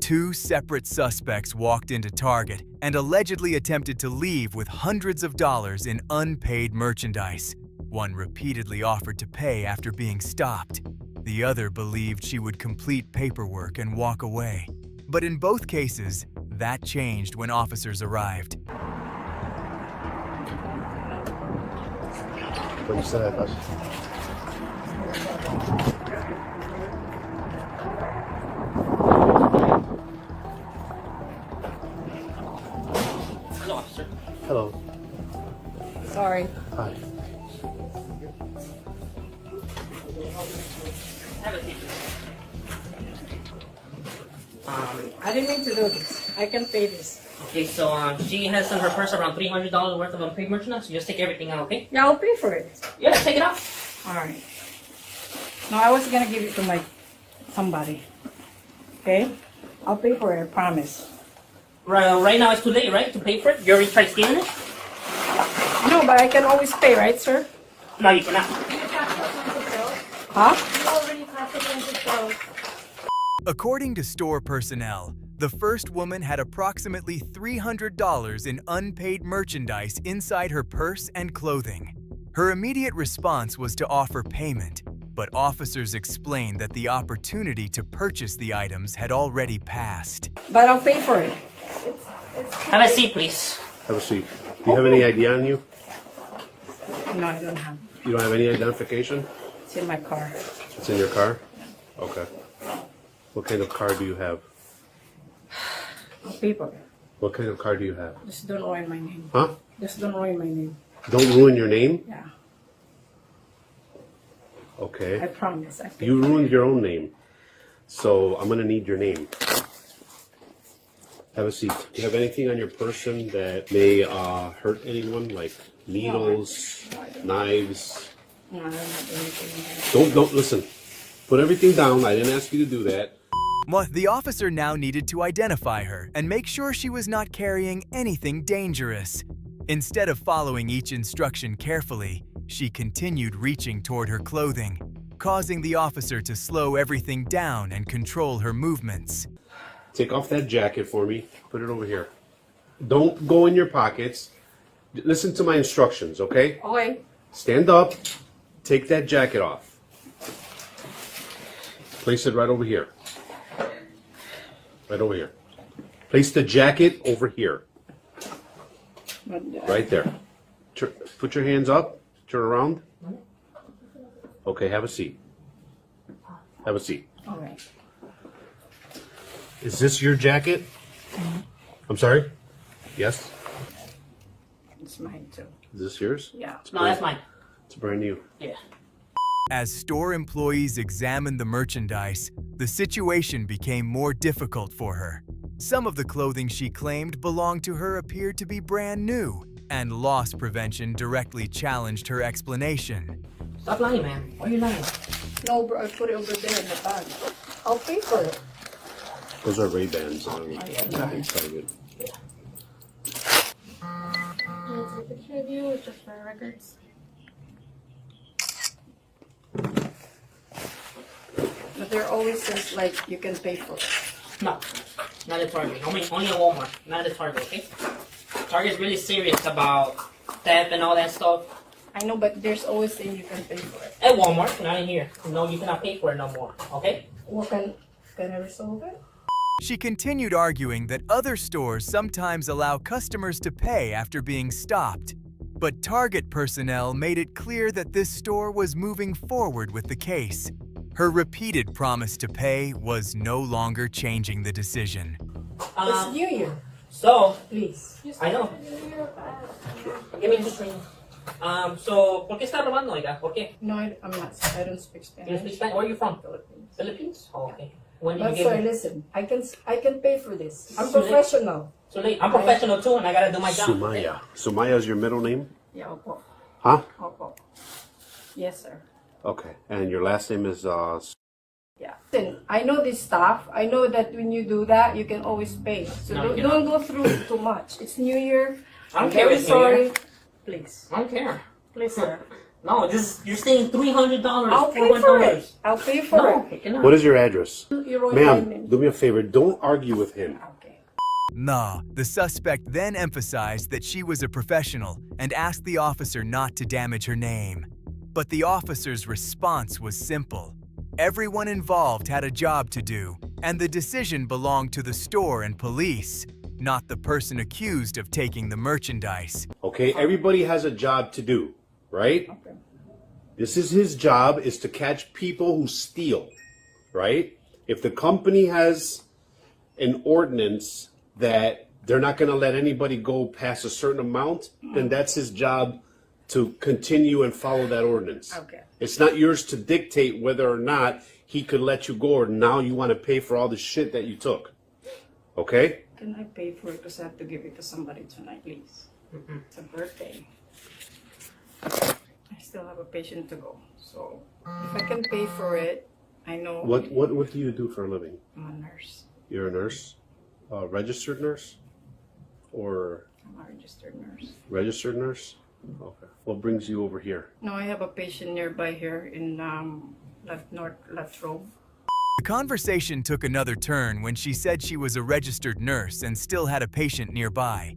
Two separate suspects walked into Target and allegedly attempted to leave with hundreds of dollars in unpaid merchandise. One repeatedly offered to pay after being stopped. The other believed she would complete paperwork and walk away. But in both cases, that changed when officers arrived. Hello, officer. Hello. Sorry. Hi. Have a seat. I didn't mean to do this. I can pay this. Okay, so she has in her purse around $300 worth of unpaid merchandise. So just take everything out, okay? Yeah, I'll pay for it. Yeah, take it out. Alright. No, I was gonna give it to somebody. Okay? I'll pay for it, I promise. Right now it's too late, right? To pay for it? You already tried stealing it? No, but I can always pay, right, sir? No, you cannot. Huh? According to store personnel, the first woman had approximately $300 in unpaid merchandise inside her purse and clothing. Her immediate response was to offer payment, but officers explained that the opportunity to purchase the items had already passed. But I'll pay for it. Have a seat, please. Have a seat. Do you have any ID on you? No, I don't have. You don't have any identification? It's in my car. It's in your car? Okay. What kind of car do you have? I'll pay for it. What kind of car do you have? Just don't ruin my name. Huh? Just don't ruin my name. Don't ruin your name? Yeah. I Okay. promise. I pay You for ruined it. your own name. So I'm gonna need your name. Have a seat. Do you have anything on your person that may hurt anyone, like needles, knives? No, I don't have anything. Don't listen. Put everything down. I didn't ask you to do that. The officer now needed to identify her and make sure she was not carrying anything dangerous. Instead of following each instruction carefully, she continued reaching toward her clothing, causing the officer to slow everything down and control her movements. Take off that jacket for me. Put it over here. Don't go in your pockets. Listen to my instructions, okay? Okay. Stand up. Take that jacket off. Place it right over here. Right over here. Place the jacket over here. Right there. Put your hands up. Turn around. Okay, have a seat. Have a seat. All right. Is this your jacket? I'm sorry? Yes? It's mine too. Is this yours? Yeah. No, that's mine. It's brand new. Yeah. As store employees examined the merchandise, the situation became more difficult for her. Some of the clothing she claimed belonged to her appeared to be brand new, and loss prevention directly challenged her explanation. Stop lying, man. Why are you lying? No, bro, I put it over there in the bag. I'll pay for it. Those are Ray-Bans. yeah. Excited. Is it a picture of you or just for records? But there always says like you can pay for it. No, not at Target. Only at Walmart, not at Target, okay? Target's really serious about theft and all that stuff. I know, but there's always saying you can pay for it. At Walmart, not in here. No, you cannot pay for it no more, okay? What can I resolve it? She continued arguing that other stores sometimes allow customers to pay after being stopped. But Target personnel made it clear that this store was moving forward with the case. Her repeated promise to pay was no longer changing the decision. It's New Year. So, Please. I know. Give me this ring. So, ¿por qué está robando, oiga? ¿Por qué? No, I'm not. I don't speak You don't Spanish. speak Spanish? Where are you from? Philippines. Philippines? Oh, okay. When did you But give sir, me? listen. I can pay for this. I'm So late. professional. So late. I'm professional too, and I gotta do my job. Sumaya. Sumaya is your middle name? Yeah, opo. Huh? Opo. Yes, sir. Okay. And your last name is Yeah. Listen, I know this stuff. I know that when you do that, you can always pay. So No, you don't go through it too much. It's New Year. I don't I'm care very if it's New Year. sorry. Please. I don't care. Please, sir. No, you're saying $300. I'll pay for it. I'll pay for No, it. I cannot. What is your address? You're Ma'am, do me a favor. Don't argue with him. Okay. Nah, the suspect then emphasized that she was a professional and asked the officer not to damage her name. But the officer's response was simple. Everyone involved had a job to do, and the decision belonged to the store and police, not the person accused of taking the merchandise. Okay, everybody has a job to do, right? Okay. This is his job, is to catch people who steal, right? If the company has an ordinance that they're not going to let anybody go past a certain amount, then that's his job to continue and follow that ordinance. Okay. It's not yours to dictate whether or not he could let you go or now you want to pay for all the shit that you took. Okay? Can I pay for it because I have to give it to somebody tonight, please? It's a birthday. I still have a patient to go. So if I can pay for it, I know What do you do for a living? I'm a nurse. You're a nurse? A registered nurse? Or I'm a registered nurse. registered nurse? Okay. What brings you over here? No, I have a patient nearby here in left row. The conversation took another turn when she said she was a registered nurse and still had a patient nearby.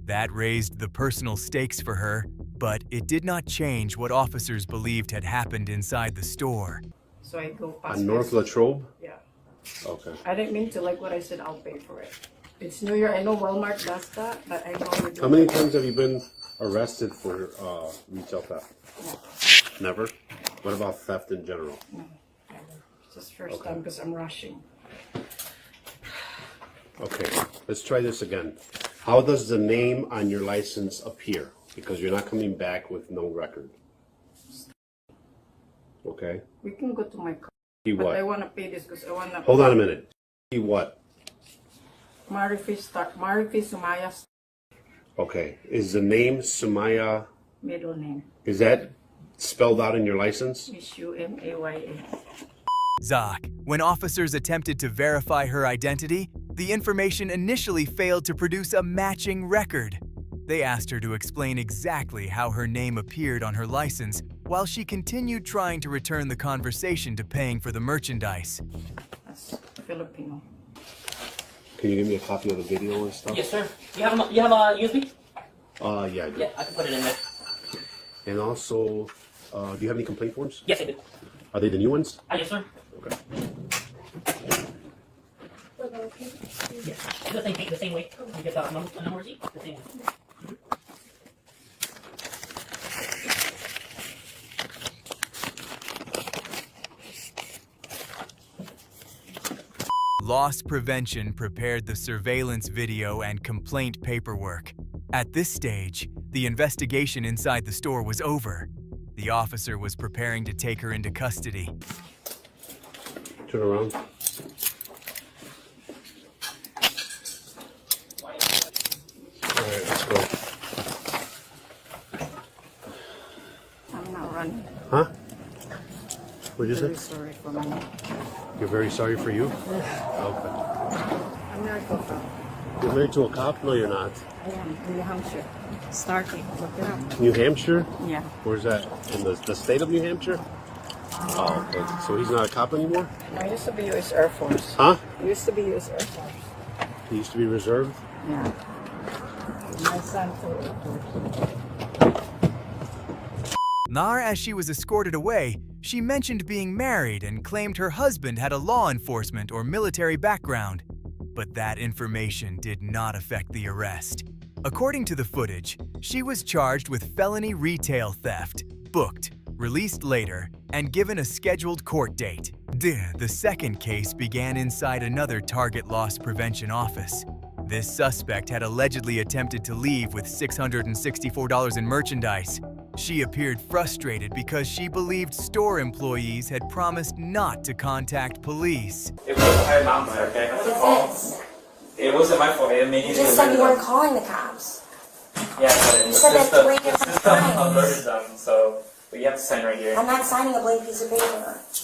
That raised the personal stakes for her, but it did not change what officers believed had happened inside the store. So I go past On North this. Latrobe? Yeah. Okay. I didn't mean to like what I said. I'll pay for it. It's New Year. I know Walmart does that, but I know we do. How many times have you been arrested for retail theft? Never? What about theft in general? No, it's just first time because I'm rushing. Okay, let's try this again. How does the name on your license appear? Because you're not coming back with no record. Okay? We can go to my car, See but I what? want to pay this because I want to. Hold on a minute. See what? Marifi Sumaya Okay, is the name Sumaya, middle name. is that spelled out in your license? Sumaya. Zoc, when officers attempted to verify her identity, the information initially failed to produce a matching record. They asked her to explain exactly how her name appeared on her license while she continued trying to return the conversation to paying for the merchandise. That's Filipino. Can you give me a copy of the video and stuff? Yes, sir. You have a USB? Yeah, I do. Yeah, I can put it in there. And also, do you have any complaint forms? Yes, I do. Are they the new ones? Yes, sir. Okay. Yes. It's the same thing, the same way. You get a number receipt, the same way. Loss prevention prepared the surveillance video and complaint paperwork. At this stage, the investigation inside the store was over. The officer was preparing to take her into custody. Turn around. Alright, let's go. I'm not running. Huh? What'd you Very say? sorry for me. You're very sorry for you? Okay. I'm married to a cop. You're married to a cop? No, you're not. I am New Hampshire. Starting. Look it up. New Hampshire? Yeah. Where's that? In the state of New Hampshire? Oh, okay. So he's not a cop anymore? I used to be U.S. Air Force. Huh? I used to be U.S. Air Force. He used to be reserved? Yeah. My son too. Nar, as she was escorted away, she mentioned being married and claimed her husband had a law enforcement or military background. But that information did not affect the arrest. According to the footage, she was charged with felony retail theft, booked, released later, and given a scheduled court date. The second case began inside another Target loss prevention office. This suspect had allegedly attempted to leave with $664 in merchandise. She appeared frustrated because she believed store employees had promised not to contact police. It wasn't my mom's, okay? Yes. It wasn't my fault. It made You just said you weren't calling the cops. Yeah, but You said that the 3 different system times. alerted them, so but you have to sign right here. I'm not signing a blank piece of paper.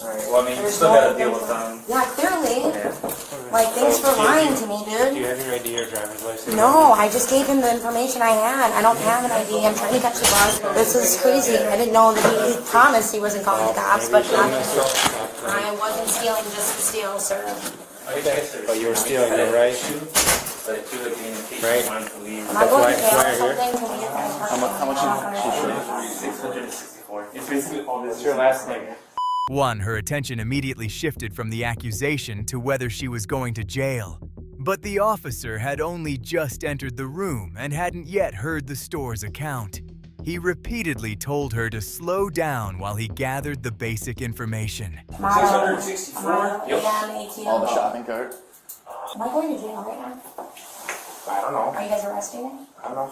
Alright, well, I mean, you There's still no gotta deal with paper. them. Yeah, clearly. Yeah. Like, thanks for lying to me, Do you dude. have your ID or driver's license? No, I just gave him the information I had. I don't have an ID. I'm trying to catch the bus. This is crazy. I didn't know that he promised he wasn't calling the cops, but I wasn't stealing just to steal, sir. But you were stealing, though, right? Right. Am I going to jail or something? Can we get that? How much? 664. It's basically all this. What's your last name? One, her attention immediately shifted from the accusation to whether she was going to jail. But the officer had only just entered the room and hadn't yet heard the store's account. He repeatedly told her to slow down while he gathered the basic information. 664? Yeah, I'm 18. All the shopping cart? Am I going to jail right now? I don't know. Are you guys arresting me? I don't know.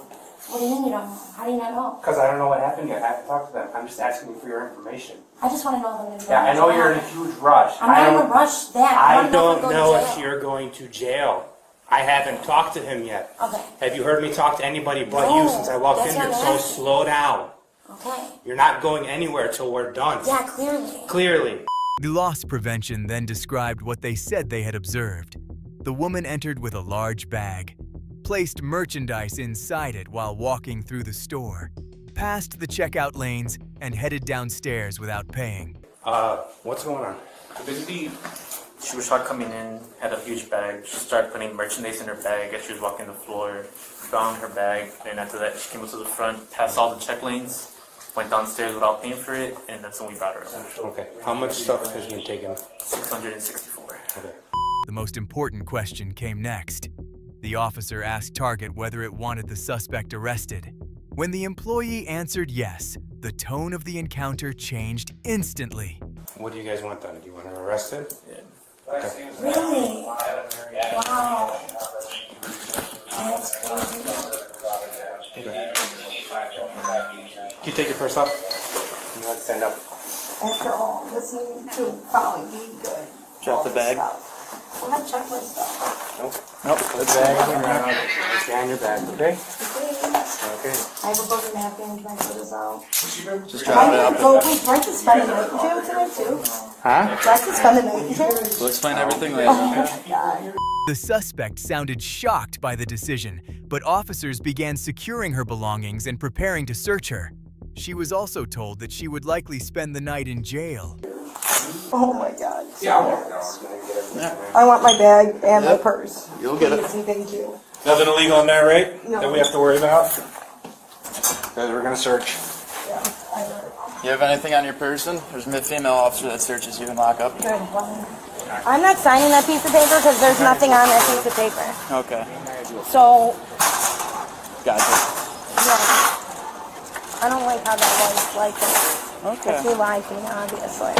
What do you mean you don't know? How do you not know? Because I don't know what happened yet. I have to talk to them. I'm just asking you for your information. I just want to know if I'm going to go Yeah, I to know jail. you're in a huge rush. I'm not in a rush that. I wanna know don't if I'm know going to if jail. you're going to jail. I haven't talked to him yet. Okay. Have you heard me talk to anybody but No, you since I walked that's in here? not So asking. slow down. Okay. You're not going anywhere till we're done. Yeah, clearly. Clearly. The loss prevention then described what they said they had observed. The woman entered with a large bag, placed merchandise inside it while walking through the store, passed the checkout lanes, and headed downstairs without paying. What's going on? Basically, she was shot coming in, had a huge bag. She started putting merchandise in her bag as she was walking the floor, found her bag, and after that she came up to the front, passed all the check lanes, went downstairs without paying for it, and that's when we brought her up. Okay. How much stuff has been taken? 664. Okay. The most important question came next. The officer asked Target whether it wanted the suspect arrested. When the employee answered yes, the tone of the encounter changed instantly. What do you guys want done? Do you want her arrested? Really? Wow. That's crazy. Can you take your purse off? You want to stand up. After all, listening to following me good. Drop the bag. I'm going to check my stuff. Nope. Put the bag on the ground. It's behind your back, okay? Okay. I have a book of napkins. Can I fill this out? Just I drop it need to up. go. Do I have to spend the night in jail tonight too? Huh? Do I have to spend the night in jail? We'll explain everything later. Oh my God. The suspect sounded shocked by the decision, but officers began securing her belongings and preparing to search her. She was also told that she would likely spend the night in jail. Oh my God. I want my bag and my purse. You'll get it. Please and thank you. Nothing illegal in there, right? No. That we have to worry about? Guys, we're gonna search. Yeah, I got it. You have anything on your person? There's a female officer that searches you and lock up. Good. Fine. I'm not signing that piece of paper because there's nothing on that piece of paper. Okay. So, Gotcha. yeah. I don't like how that was like it. Okay. He lied to me, obviously.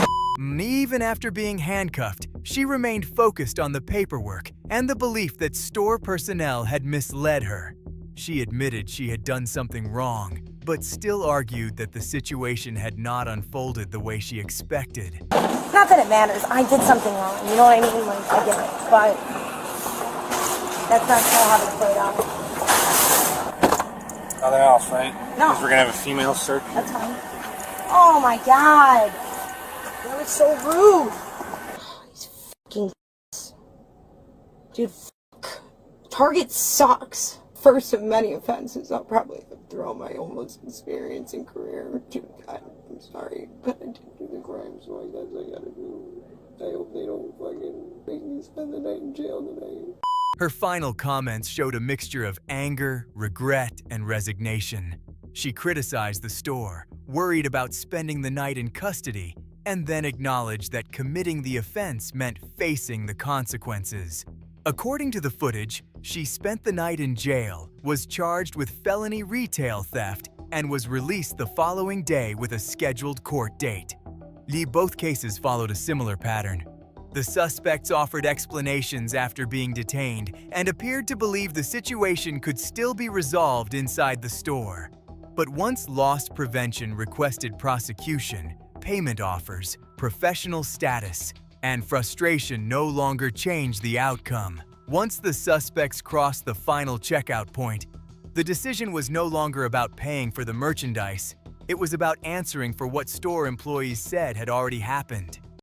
Even after being handcuffed, she remained focused on the paperwork and the belief that store personnel had misled her. She admitted she had done something wrong, but still argued that the situation had not unfolded the way she expected. Not that it matters. I did something wrong. You know what I mean? Like, I get it. But that's not how it played out. Nothing else, right? No. Because we're gonna have a female search. That's fine. Oh my God. That was so rude. These fucking dude, fuck. Target sucks. First of many offenses I'll probably have throughout my homeless experience and career. Dude, God, I'm sorry, but I didn't do the crime, so I guess I gotta do. I hope they don't fucking make me spend the night in jail tonight. Her final comments showed a mixture of anger, regret, and resignation. She criticized the store, worried about spending the night in custody, and then acknowledged that committing the offense meant facing the consequences. According to the footage, she spent the night in jail, was charged with felony retail theft, and was released the following day with a scheduled court date. Both cases followed a similar pattern. The suspects offered explanations after being detained and appeared to believe the situation could still be resolved inside the store. But once loss prevention requested prosecution, payment offers, professional status, and frustration no longer changed the outcome. Once the suspects crossed the final checkout point, the decision was no longer about paying for the merchandise. It was about answering for what store employees said had already happened.